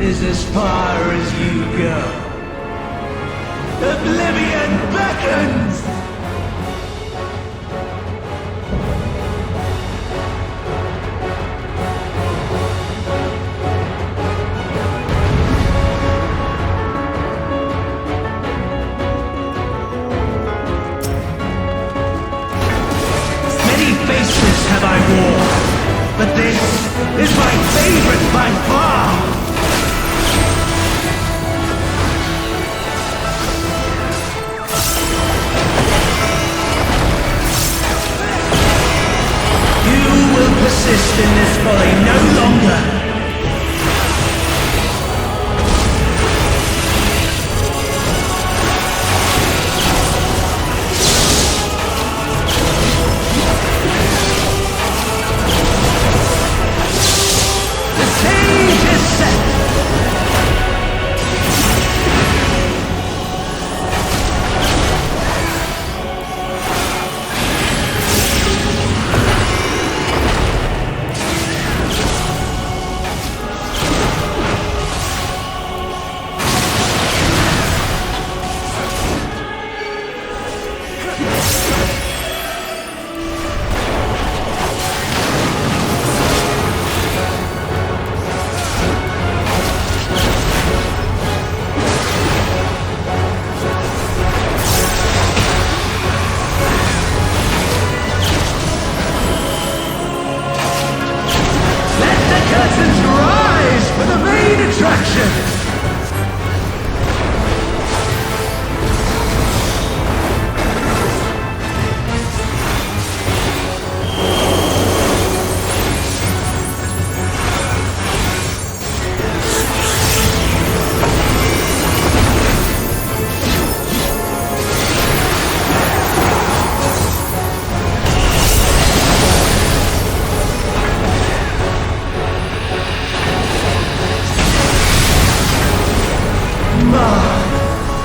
is as far as you go. Oblivion beckons! Many faces have I worn, but this is my favorite by far! Persist in this folly no longer! The stage is set!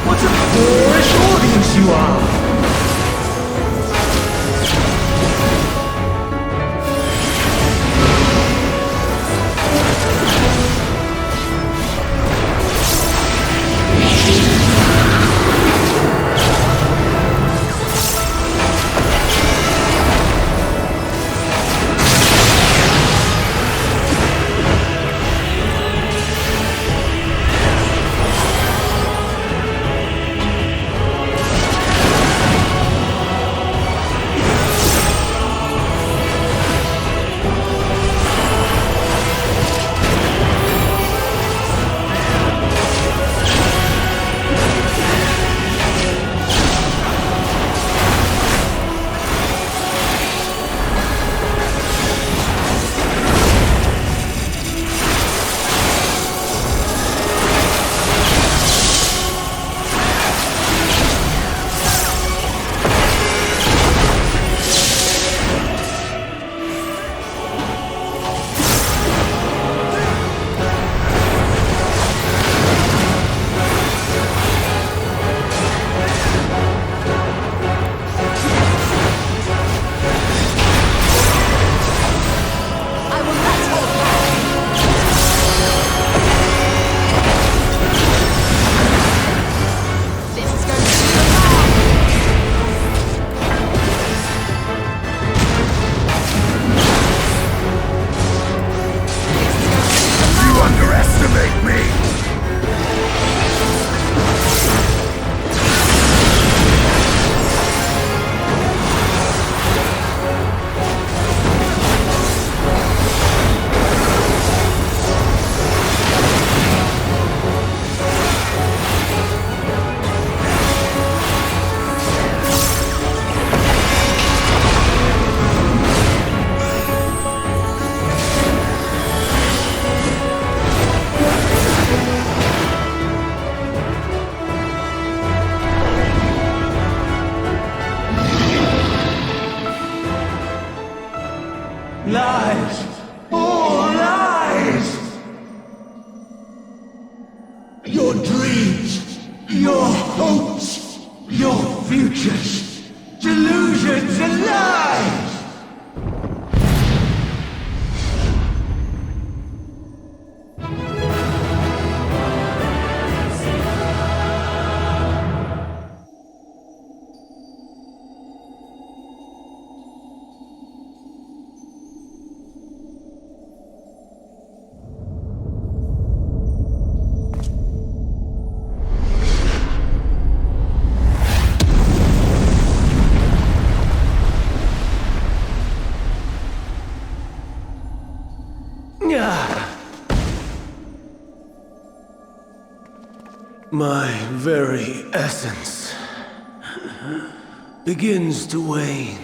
What a boorish audience you are! Your dreams, your hopes, your futures, delusions and lies! My very essence begins to wane.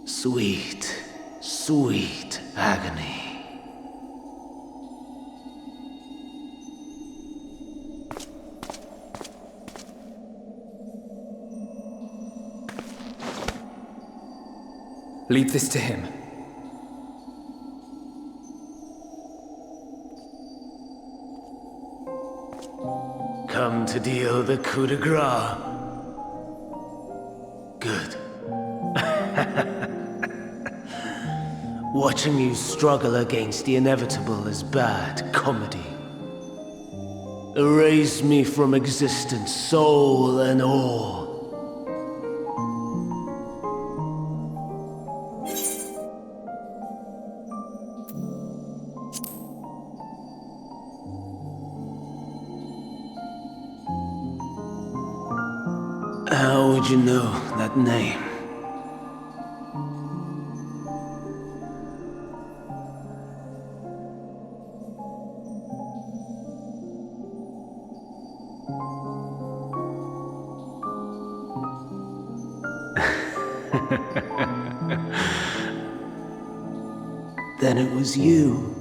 Sweet, sweet agony. Leave this to him. Come to deal the coup de grace. Good. Watching you struggle against the inevitable is bad comedy. Erase me from existence, soul and all. How would you know that name? Then it was you.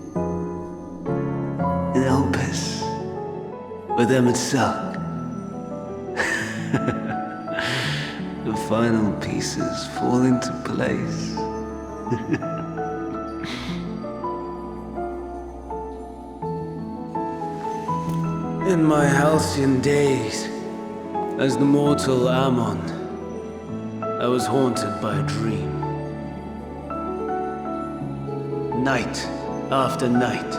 In Elpis. With Emmett Selk. The final pieces fall into place. In my halcyon days, as the mortal Amon, I was haunted by a dream. Night after night,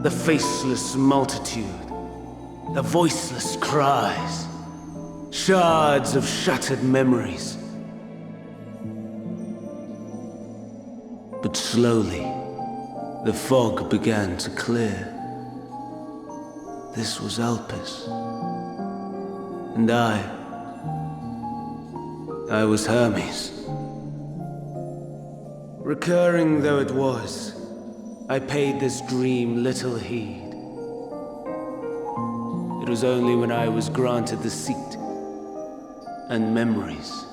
the faceless multitude, the voiceless cries, shards of shattered memories. But slowly, the fog began to clear. This was Elpis. And I was Hermes. Recurring though it was, I paid this dream little heed. It was only when I was granted the seat and memories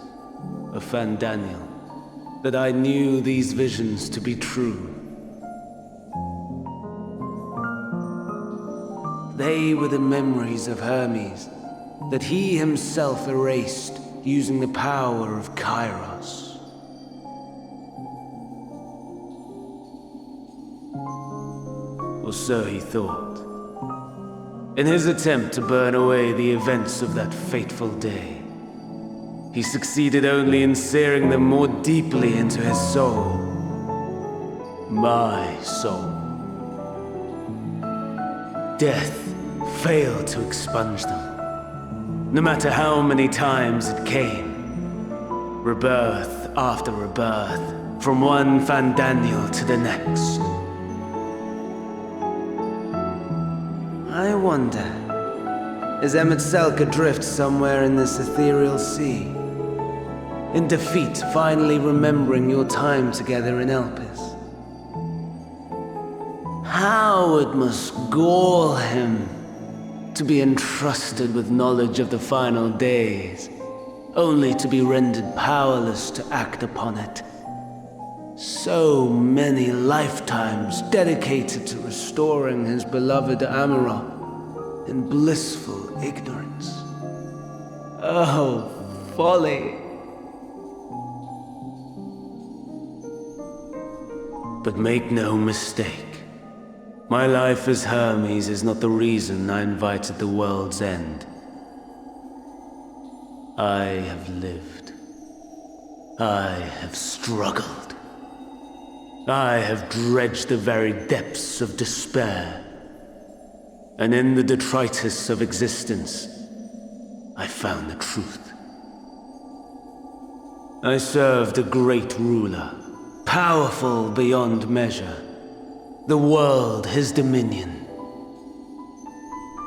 of Fandaniel that I knew these visions to be true. They were the memories of Hermes that he himself erased using the power of Kairos. Or so he thought. In his attempt to burn away the events of that fateful day, he succeeded only in searing them more deeply into his soul. My soul. Death failed to expunge them. No matter how many times it came. Rebirth after rebirth, from one Fandaniel to the next. I wonder, is Emmett Selk adrift somewhere in this ethereal sea? In defeat, finally remembering your time together in Elpis? How it must gall him to be entrusted with knowledge of the final days, only to be rendered powerless to act upon it. So many lifetimes dedicated to restoring his beloved Amarok in blissful ignorance. Oh, folly! But make no mistake, My life as Hermes is not the reason I invited the world's end. I have lived. I have struggled. I have dredged the very depths of despair. And in the detritus of existence, I found the truth. I served a great ruler, powerful beyond measure. The world his dominion.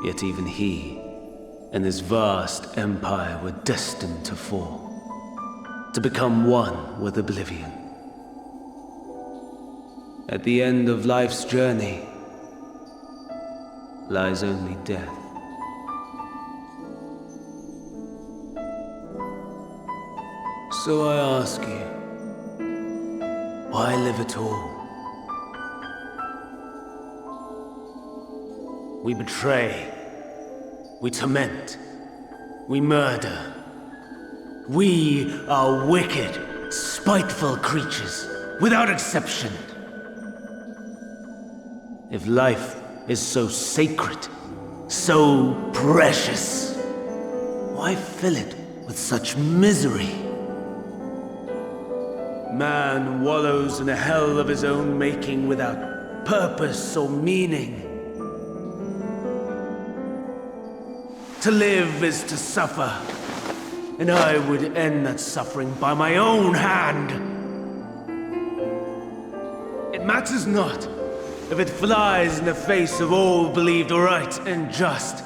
Yet even he and his vast empire were destined to fall, to become one with oblivion. At the end of life's journey lies only death. So I ask you, why live at all? We betray, we torment, we murder. We are wicked, spiteful creatures, without exception. If life is so sacred, so precious, why fill it with such misery? Man wallows in a hell of his own making without purpose or meaning. To live is to suffer, and I would end that suffering by my own hand. It matters not if it flies in the face of all believed right and just.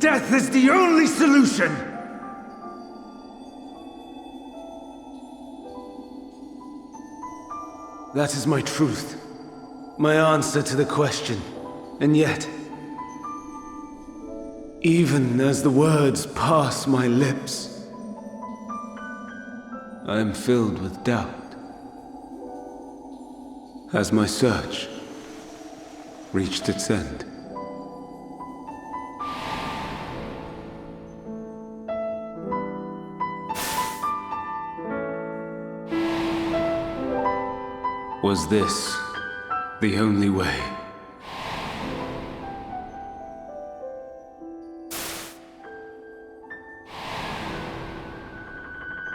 Death is the only solution! That is my truth, my answer to the question, and yet, even as the words pass my lips, I am filled with doubt. Has my search reached its end? Was this the only way?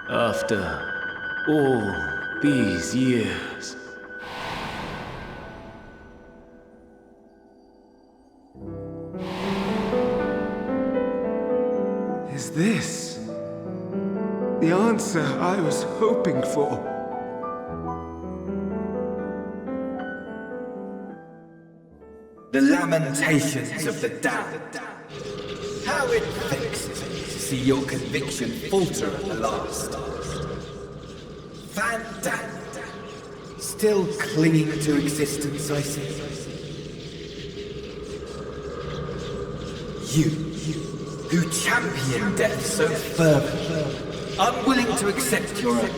After all these years, is this the answer I was hoping for? The lamentations of the damned. How it vexes me to see your conviction falter at the last. Van Damme, still clinging to existence, I see. You, who champion death so fervently, unwilling to accept your own,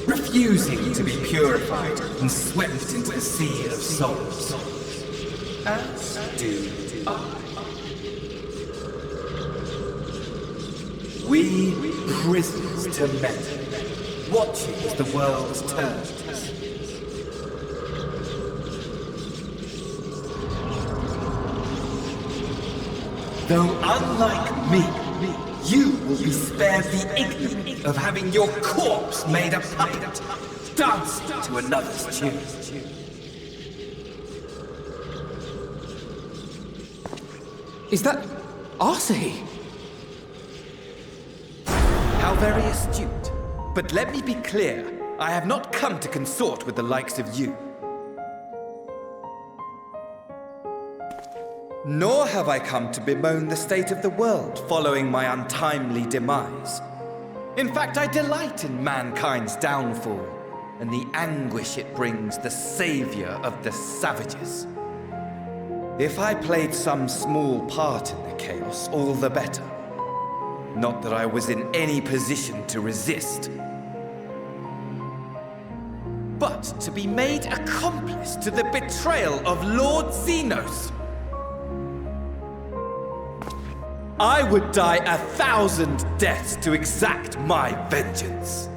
refusing to be purified and swept into the sea of souls. As do I. We prisoners to men, watching as the world turns. Though unlike me, you will be spared the ignominy of having your corpse made a puppet, dancing to another's tune. Is that Arsahi? How very astute. But let me be clear, I have not come to consort with the likes of you. Nor have I come to bemoan the state of the world following my untimely demise. In fact, I delight in mankind's downfall and the anguish it brings the savior of the savages. If I played some small part in the chaos, all the better. Not that I was in any position to resist. But to be made accomplice to the betrayal of Lord Xenos. I would die 1,000 deaths to exact my vengeance.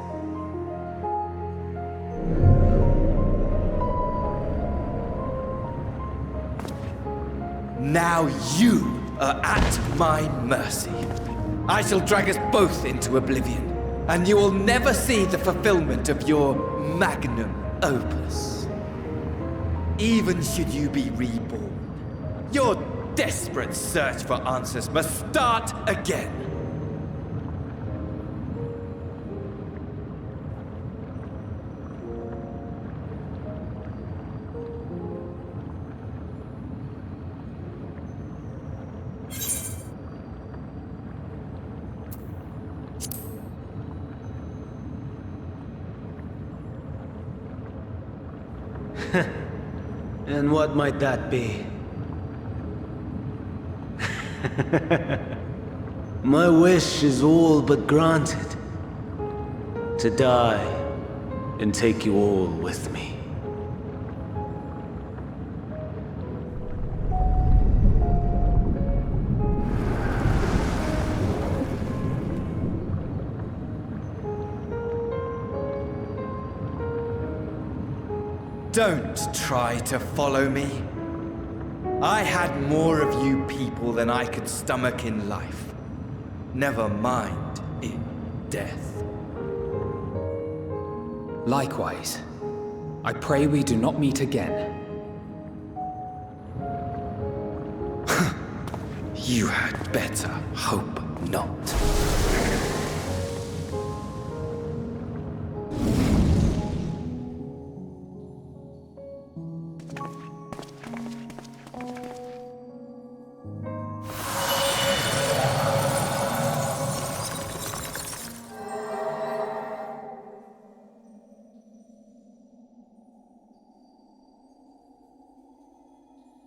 Now you are at my mercy. I shall drag us both into oblivion, and you will never see the fulfillment of your magnum opus. Even should you be reborn, your desperate search for answers must start again. And what might that be? My wish is all but granted. To die and take you all with me. Don't try to follow me. I had more of you people than I could stomach in life. Never mind in death. Likewise, I pray we do not meet again. You had better hope not.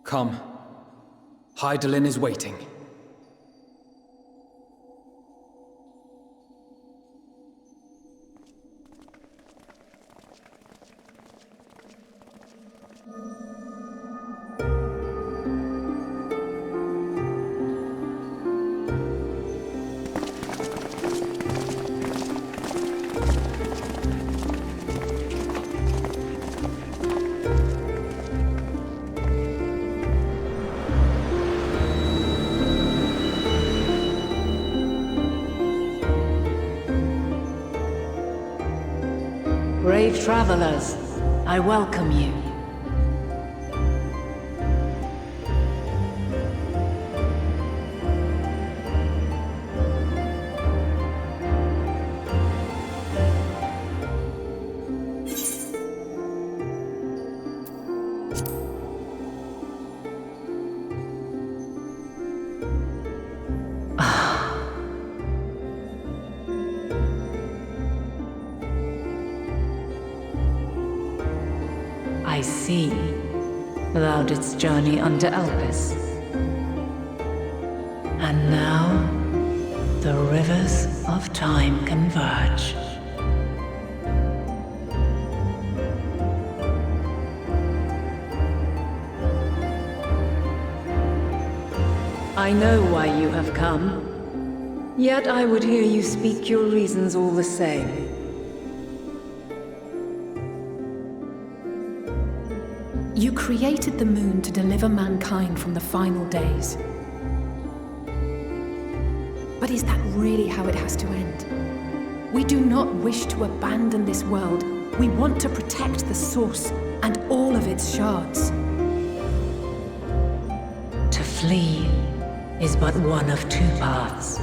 Come. Hydaelyn is waiting. Brave travelers, I welcome you. I see. Thou didst journey under Elpis. And now, the rivers of time converge. I know why you have come. Yet I would hear you speak your reasons all the same. You created the moon to deliver mankind from the final days. But is that really how it has to end? We do not wish to abandon this world. We want to protect the source and all of its shards. To flee is but one of two paths.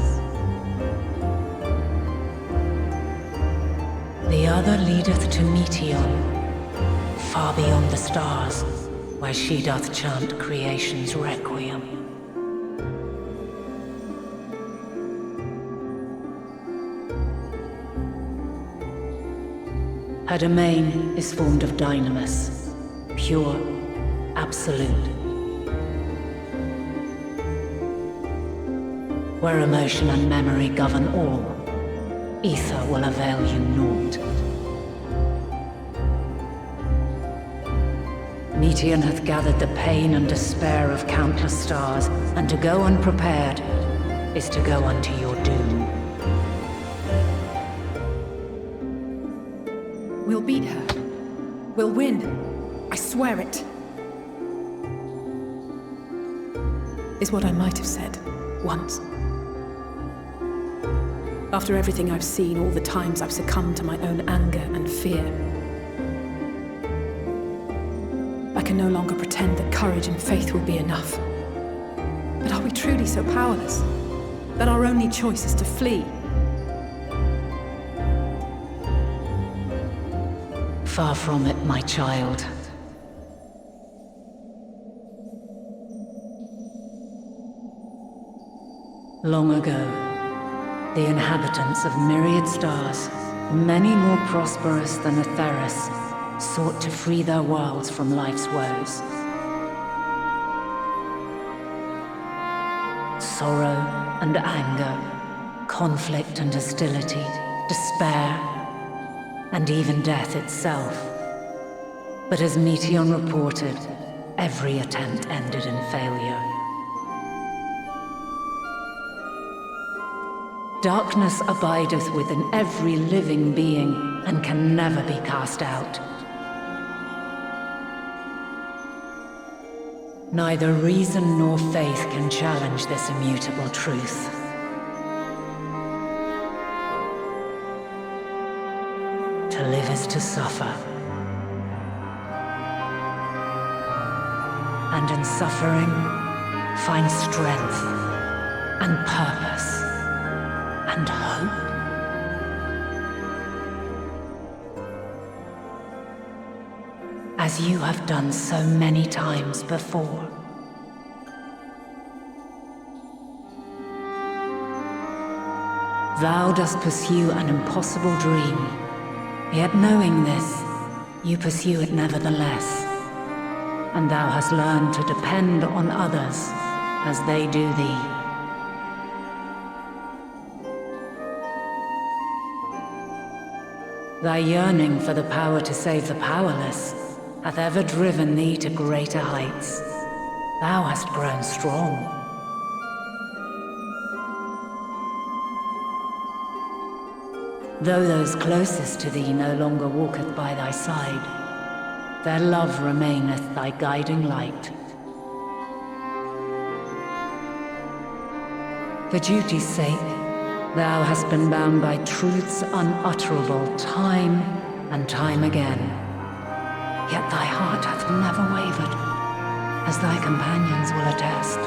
The other leadeth to Meteon, far beyond the stars, where she doth chant creation's requiem. Her domain is formed of dynamis, pure, absolute. Where emotion and memory govern all, ether will avail you naught. Meteon hath gathered the pain and despair of countless stars, and to go unprepared is to go unto your doom. We'll beat her. We'll win. I swear it. is what I might have said, once. After everything I've seen, all the times I've succumbed to my own anger and fear, I can no longer pretend that courage and faith will be enough. But are we truly so powerless, that our only choice is to flee? Far from it, my child. Long ago, the inhabitants of myriad stars, many more prosperous than Atheris, sought to free their worlds from life's woes. Sorrow and anger, conflict and hostility, despair, and even death itself. But as Meteon reported, every attempt ended in failure. Darkness abideth within every living being, and can never be cast out. Neither reason nor faith can challenge this immutable truth. To live is to suffer. And in suffering, find strength and purpose. And hope? As you have done so many times before. Thou dost pursue an impossible dream, yet knowing this, you pursue it nevertheless. And thou hast learned to depend on others as they do thee. Thy yearning for the power to save the powerless hath ever driven thee to greater heights. Thou hast grown strong. Though those closest to thee no longer walketh by thy side, their love remaineth thy guiding light. For duty's sake, thou hast been bound by truths unutterable time and time again. Yet thy heart hath never wavered, as thy companions will attest.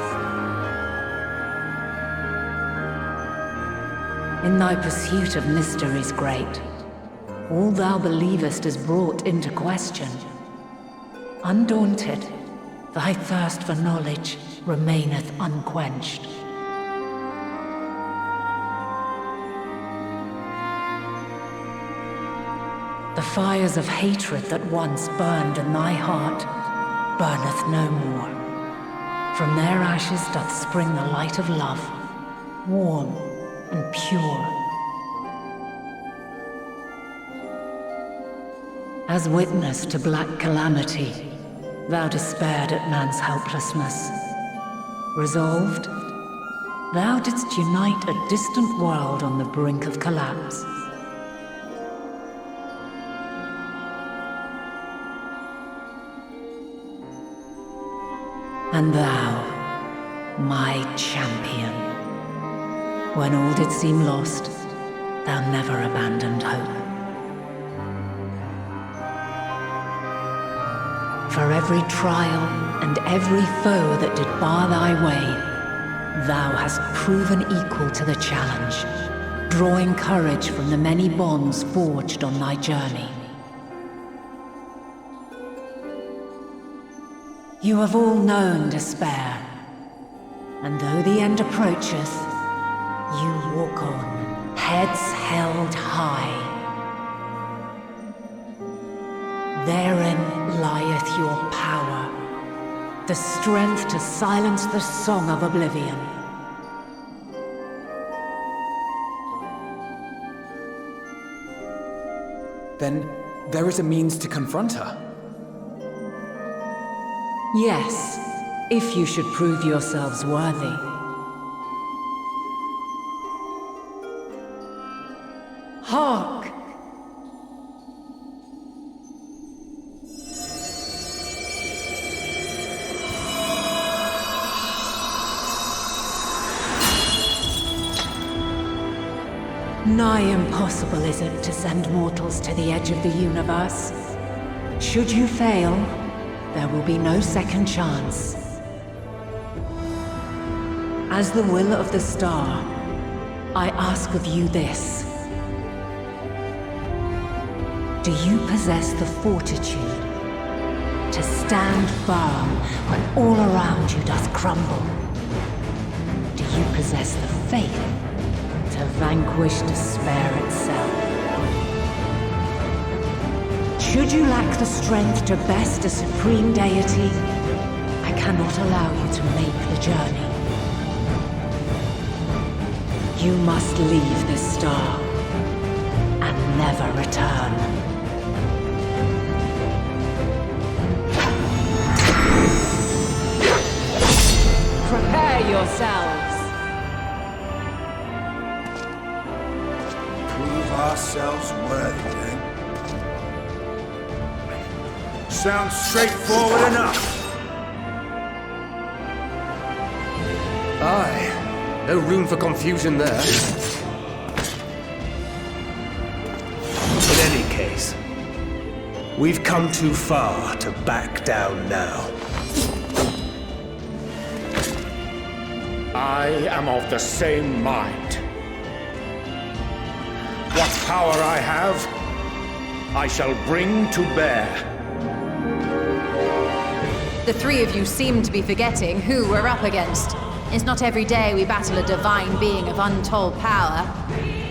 In thy pursuit of mysteries great, all thou believest is brought into question. Undaunted, thy thirst for knowledge remaineth unquenched. The fires of hatred that once burned in thy heart burneth no more. From their ashes doth spring the light of love, warm and pure. As witness to black calamity, thou despaired at man's helplessness. Resolved, thou didst unite a distant world on the brink of collapse. And thou, my champion, when all did seem lost, thou never abandoned hope. For every trial and every foe that did bar thy way, thou hast proven equal to the challenge, drawing courage from the many bonds forged on thy journey. You have all known despair, and though the end approacheth, you walk on, heads held high. Therein lieth your power, the strength to silence the song of oblivion. Then there is a means to confront her. Yes, if you should prove yourselves worthy. Hark! Nigh impossible is it to send mortals to the edge of the universe. Should you fail, there will be no second chance. As the will of the star, I ask of you this. Do you possess the fortitude to stand firm when all around you does crumble? Do you possess the faith to vanquish despair itself? Should you lack the strength to best a supreme deity, I cannot allow you to make the journey. You must leave this star and never return. Prepare yourselves. Prove ourselves worthy, then. Sounds straightforward enough. Aye. No room for confusion there. In any case, we've come too far to back down now. I am of the same mind. What power I have, I shall bring to bear. The three of you seem to be forgetting who we're up against. It's not every day we battle a divine being of untold power.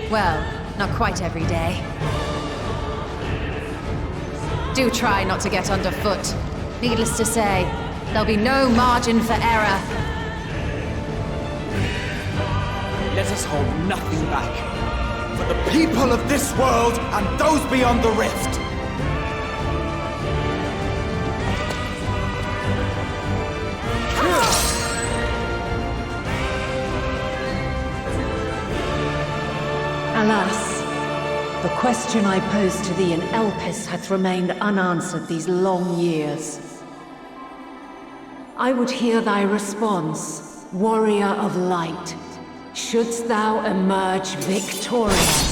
Well, not quite every day. Do try not to get underfoot. Needless to say, there'll be no margin for error. Let us hold nothing back. For the people of this world and those beyond the rift. Alas, the question I posed to thee in Elpis hath remained unanswered these long years. I would hear thy response, warrior of light. Shouldst thou emerge victorious?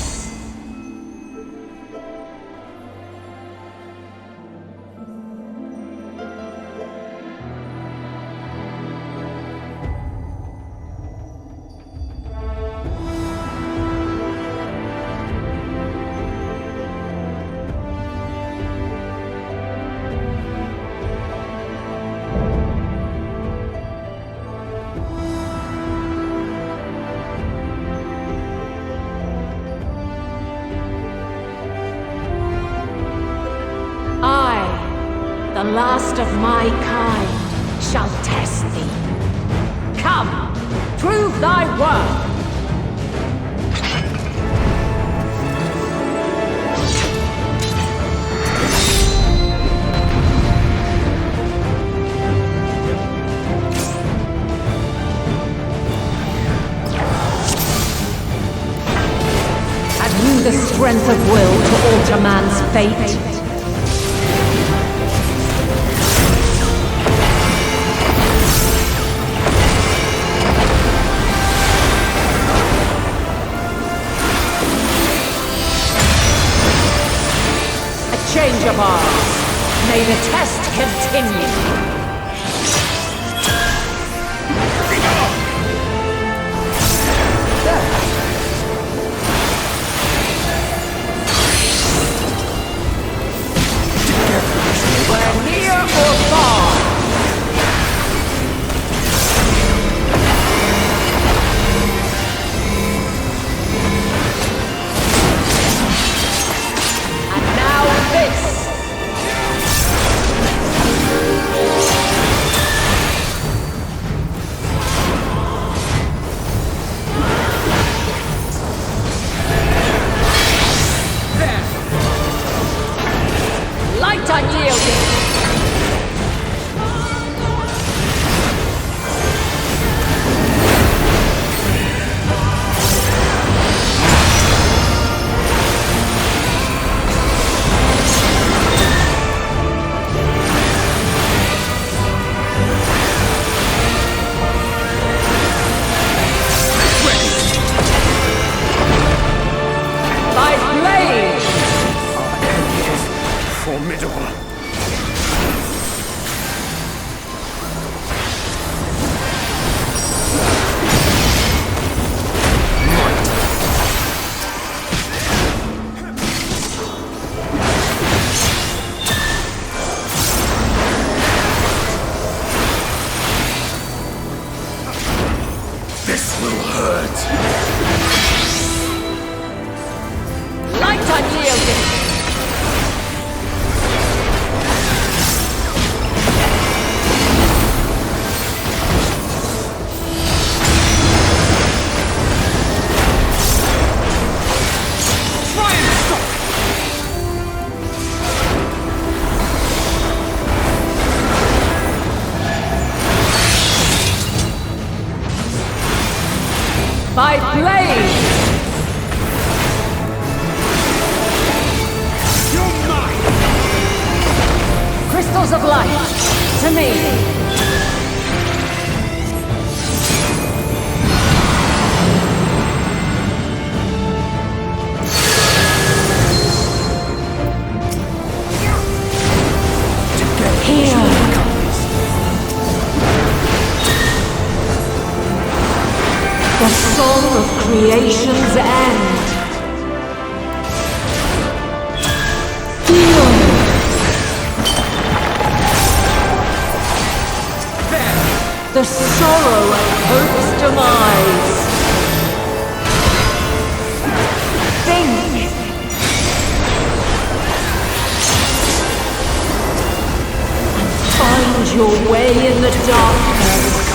The last of my kind shall test thee. Come, prove thy worth! Have you the strength of will to alter man's fate? Change of arms. May the test continue. We're near or far. And now this. By blade! You're mine! Crystals of light, to me! Here! The song of creation's end. Feel me. The sorrow of hope's demise. Think. And find your way in the darkness.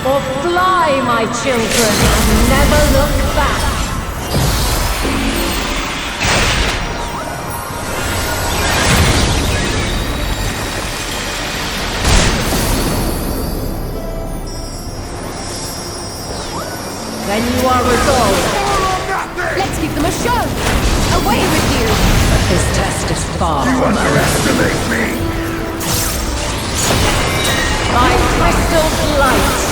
Or fly, my children, and never look back. Then you are resolved. Let's give them a show! Away with you! But this test is far from over. Underestimate me! By crystal's light.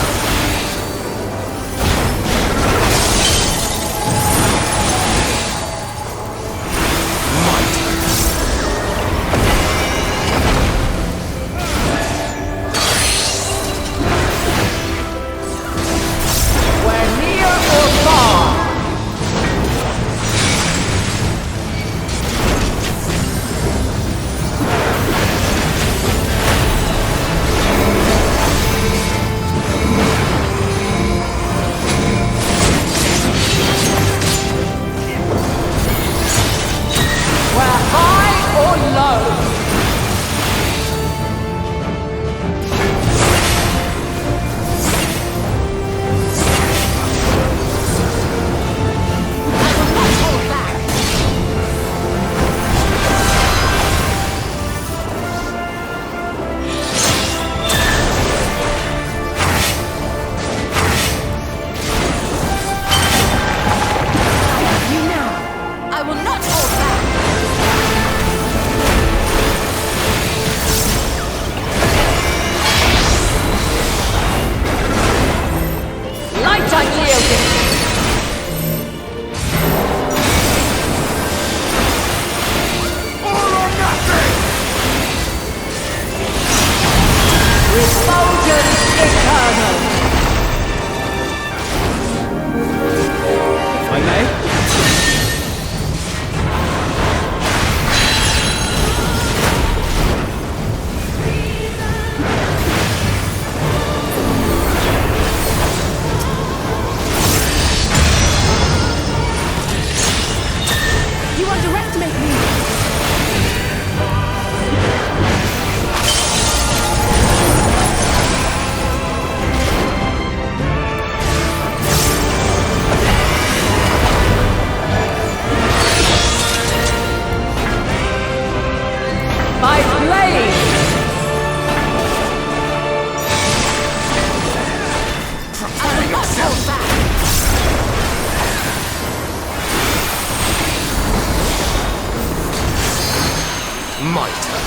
My turn.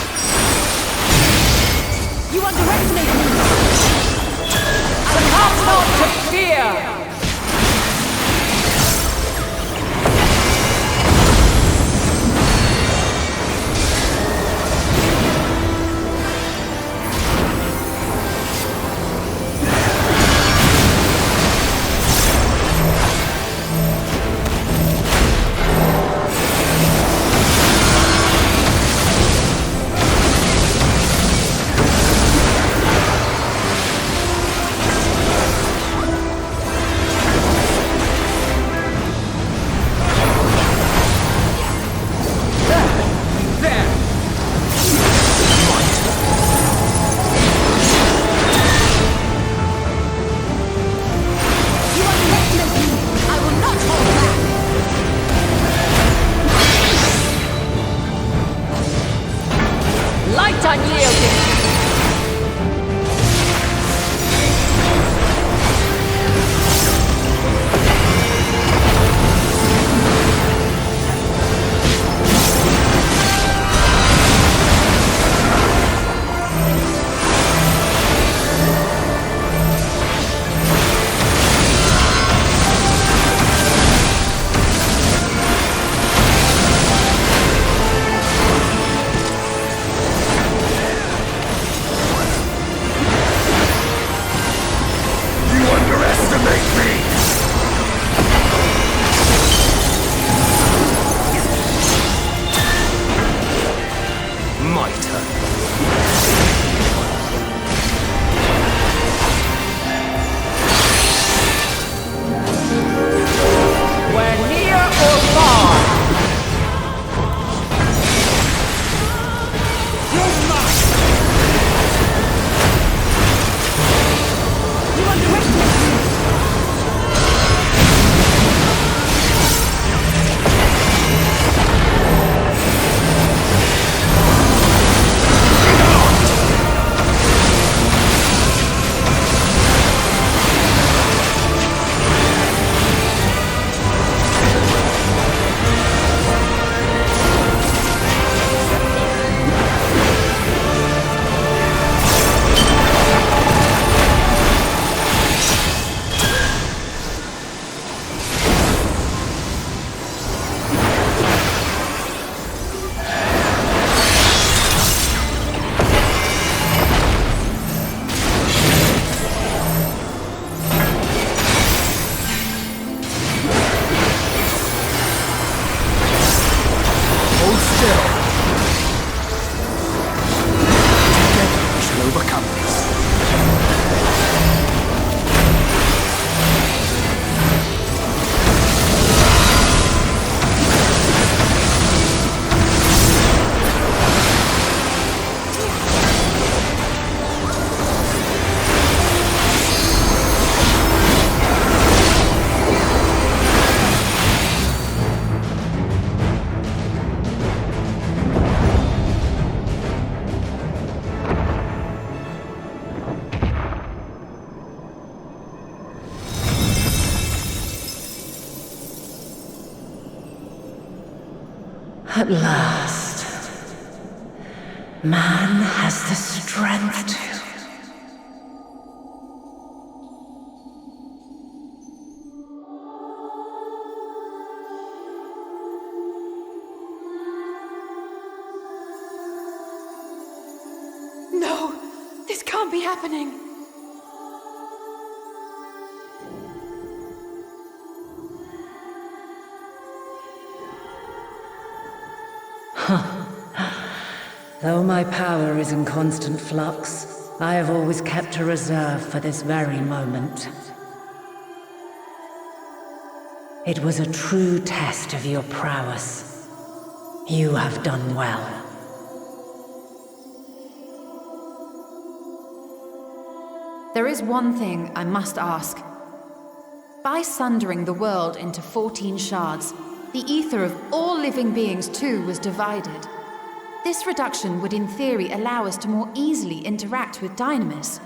You underestimate me! Succumb not to fear! At last, man has the strength to... No! This can't be happening! Though my power is in constant flux, I have always kept a reserve for this very moment. It was a true test of your prowess. You have done well. There is one thing I must ask. By sundering the world into 14 shards, the ether of all living beings too was divided. This reduction would in theory allow us to more easily interact with Dynamis.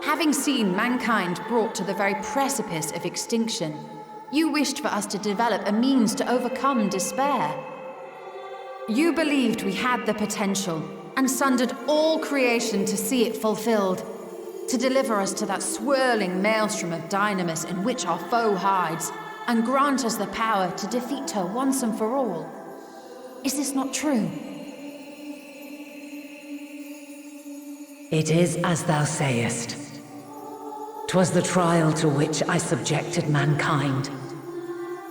Having seen mankind brought to the very precipice of extinction, you wished for us to develop a means to overcome despair. You believed we had the potential, and sundered all creation to see it fulfilled, to deliver us to that swirling maelstrom of dynamis in which our foe hides, and grant us the power to defeat her once and for all. Is this not true? It is as thou sayest. 'Twas the trial to which I subjected mankind,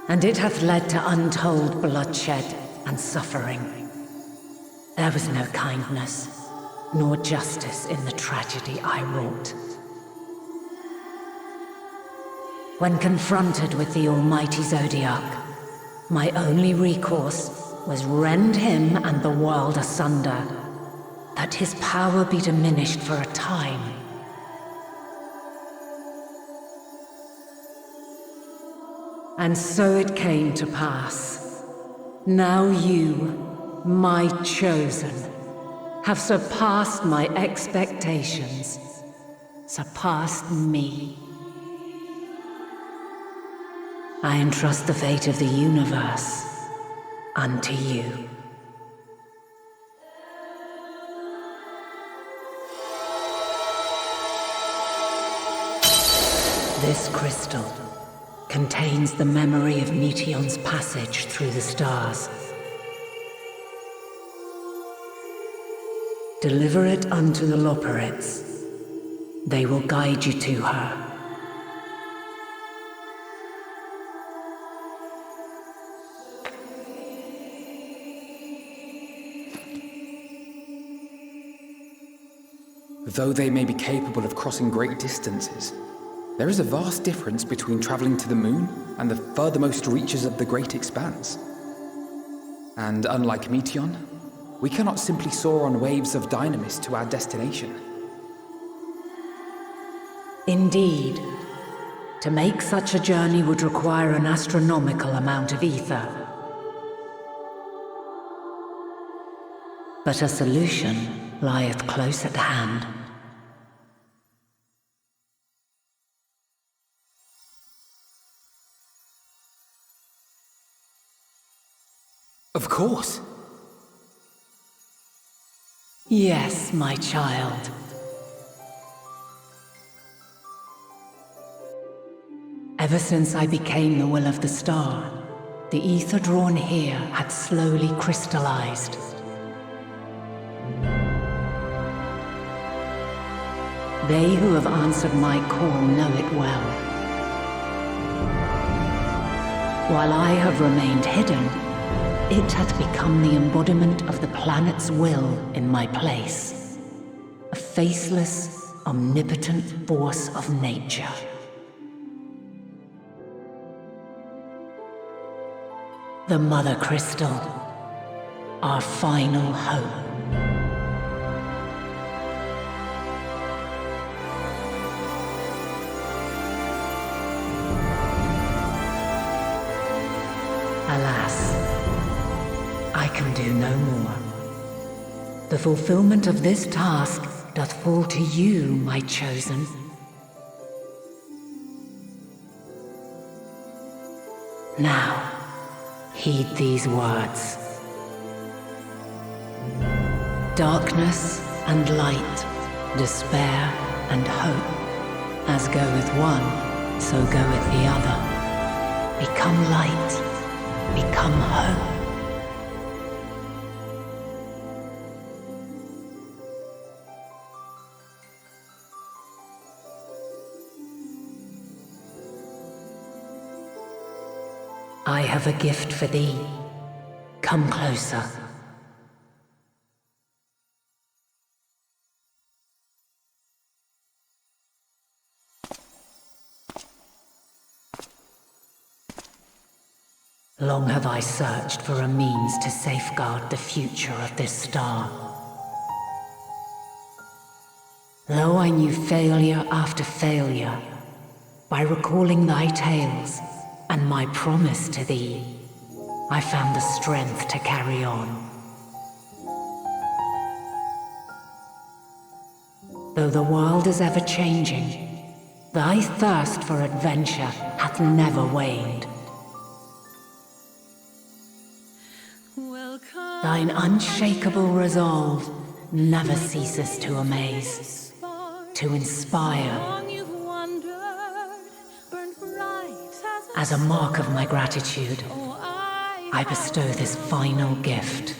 and it hath led to untold bloodshed and suffering. There was no kindness, nor justice in the tragedy I wrought. When confronted with the almighty Zodiac, my only recourse was rend him and the world asunder, that his power be diminished for a time. And so it came to pass. Now you, my chosen, have surpassed my expectations, surpassed me. I entrust the fate of the universe unto you. This crystal contains the memory of Meteion's passage through the stars. Deliver it unto the Loporrits. They will guide you to her. Though they may be capable of crossing great distances, there is a vast difference between traveling to the moon and the furthermost reaches of the great expanse. And unlike Meteion, we cannot simply soar on waves of dynamis to our destination. Indeed. To make such a journey would require an astronomical amount of ether. But a solution lieth close at hand. Of course. Yes, my child. Ever since I became the will of the star, the ether drawn here had slowly crystallized. They who have answered my call know it well. While I have remained hidden, it hath become the embodiment of the planet's will in my place. A faceless, omnipotent force of nature. The Mother Crystal, our final hope. Alas, I can do no more. The fulfillment of this task doth fall to you, my chosen. Now, heed these words. Darkness and light, despair and hope, as goeth one, so goeth the other. Become light, become hope. I have a gift for thee. Come closer. Long have I searched for a means to safeguard the future of this star. Though I knew failure after failure, by recalling thy tales, and my promise to thee, I found the strength to carry on. Though the world is ever changing, thy thirst for adventure hath never waned. Thine unshakable resolve never ceases to amaze, to inspire. As a mark of my gratitude, I bestow this final gift.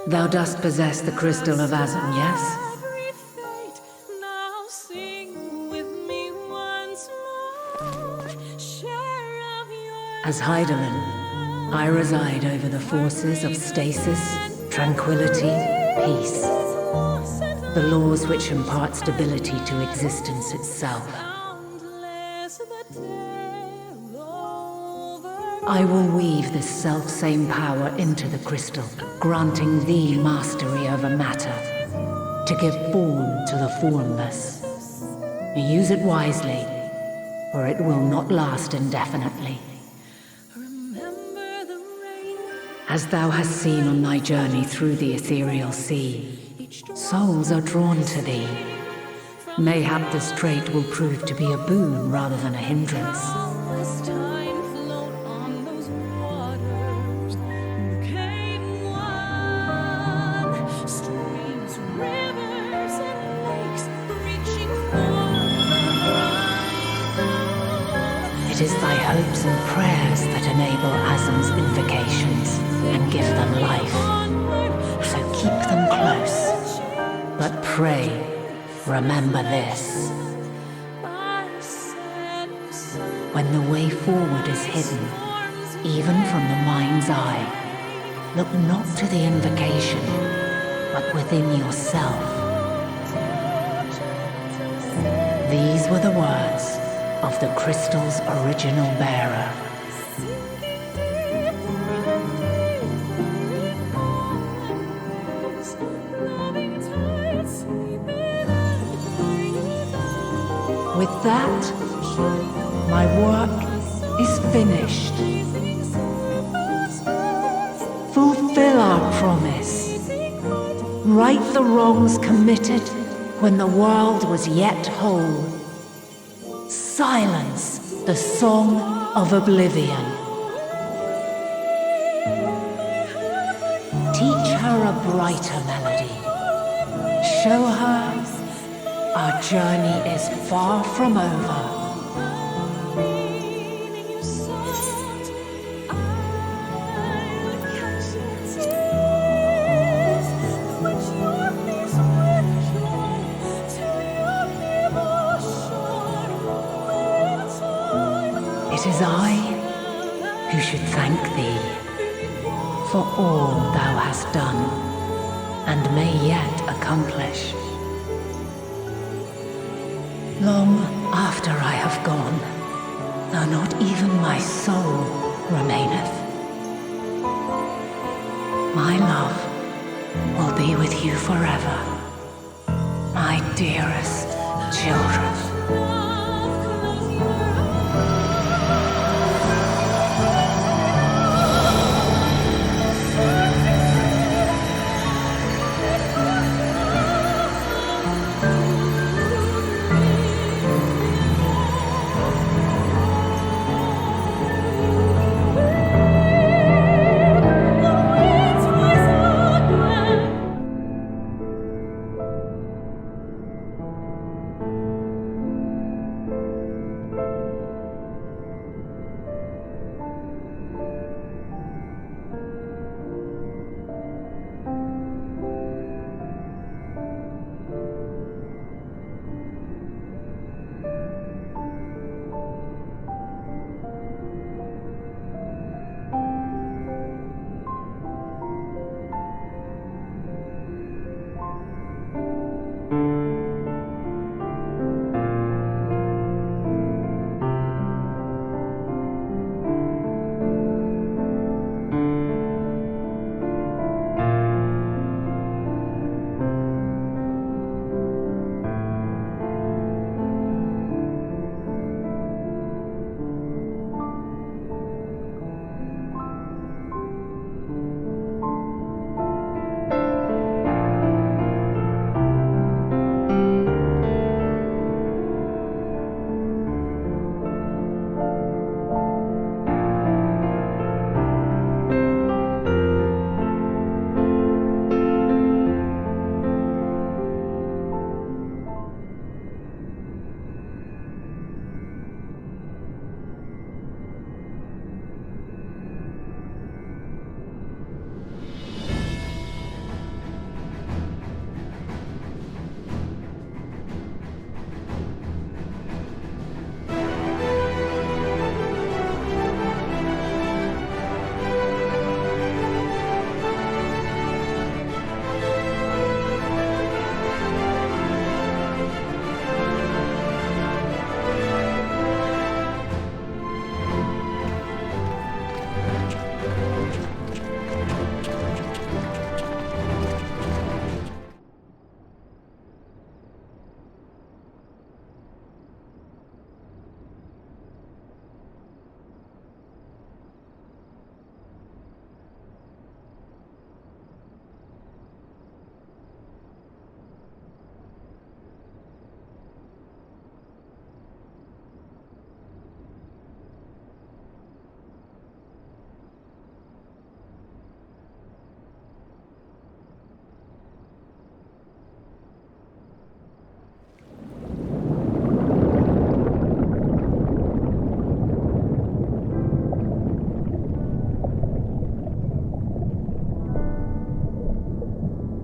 Thou dost possess the crystal of Azon, yes? As Hydaelyn, I reside over the forces of stasis, tranquility, peace. The laws which impart stability to existence itself. I will weave this self-same power into the crystal, granting thee mastery over matter, to give form to the formless. Use it wisely, or it will not last indefinitely. As thou hast seen on thy journey through the ethereal sea, souls are drawn to thee. Mayhap this trait will prove to be a boon rather than a hindrance. It is thy hopes and prayers that enable Azon's invocations and give them life. So keep them close. But pray, remember this. When the way forward is hidden, even from the mind's eye, look not to the invocation, but within yourself. These were the words of the crystal's original bearer. With that, my work is finished. Fulfill our promise. Right the wrongs committed when the world was yet whole. Silence the song of oblivion. Teach her a brighter melody. Show her our journey is far from over. It is I who should thank thee for all thou hast done and may yet accomplish. Long after I have gone, though not even my soul remaineth, my love will be with you forever, my dearest children.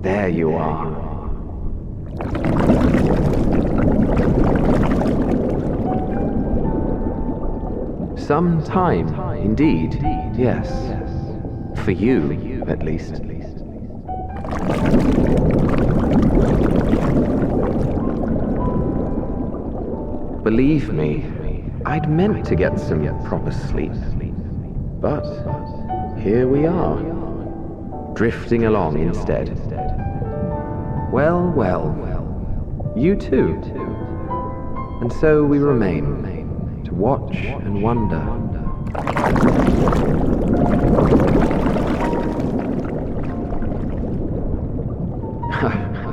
There you are. Some time, indeed, yes. For you, at least. Believe me, I'd meant to get some proper sleep. But here we are, drifting along instead. Well, well, you too. And so we remain, to watch and wonder.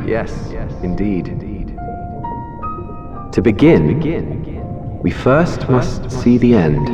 Yes, indeed. To begin, we first must see the end.